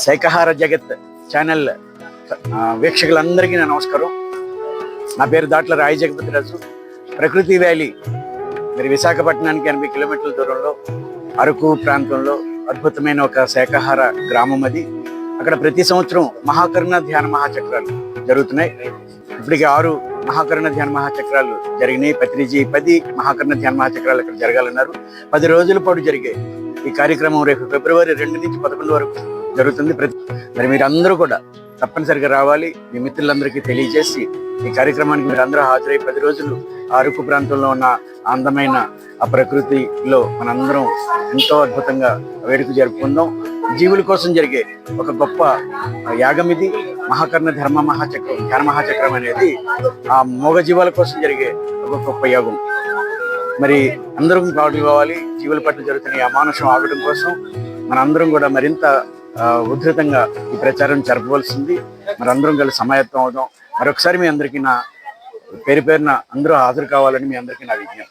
శాకాహార జగత్ ఛానల్ వీక్షకులందరికీ నా నమస్కారం. నా పేరు దాట్ల రాయి జగపతిరాజు. ప్రకృతి వ్యాలీ మరి విశాఖపట్నానికి 80 కిలోమీటర్ల దూరంలో అరకు ప్రాంతంలో అద్భుతమైన ఒక శాకాహార గ్రామం అది. అక్కడ ప్రతి సంవత్సరం మహాకరుణ ధ్యాన మహాచక్రాలు జరుగుతున్నాయి. ఇప్పటికి 6 మహాకరుణ ధ్యాన మహాచక్రాలు జరిగినాయి. ప్రతినిధి 10 మహాకరుణ ధ్యాన మహాచక్రాలు అక్కడ జరగాలన్నారు. 10 రోజుల పాటు జరిగాయి. ఈ కార్యక్రమం రేపు ఫిబ్రవరి 2 నుంచి 11 వరకు జరుగుతుంది. మరి మీరు అందరూ కూడా తప్పనిసరిగా రావాలి. మీ మిత్రులందరికీ తెలియజేసి ఈ కార్యక్రమానికి మీరు అందరూ హాజరై 10 రోజులు ఆ అరకు ప్రాంతంలో ఉన్న అందమైన ఆ ప్రకృతిలో మనందరం ఎంతో అద్భుతంగా వేడుక జరుపుకుందాం. జీవుల కోసం జరిగే ఒక గొప్ప యాగం ఇది. మహాకర్ణ ధ్యాన మహాచక్రం అనేది ఆ మూగ జీవాల కోసం జరిగే ఒక గొప్ప యాగం. మరి అందరం పాల్గొవాలి. జీవుల పట్ల జరుగుతున్న ఈ అమానుషం ఆగడం కోసం మనందరం కూడా మరింత ఉధృతంగా ఈ ప్రచారం జరపవలసింది. మరి అందరం కలిసి సమాయత్తం అవుదాం. మరొకసారి మీ అందరికీ నా పేరున అందరూ హాజరు కావాలని మీ అందరికీ నా విజ్ఞప్తి.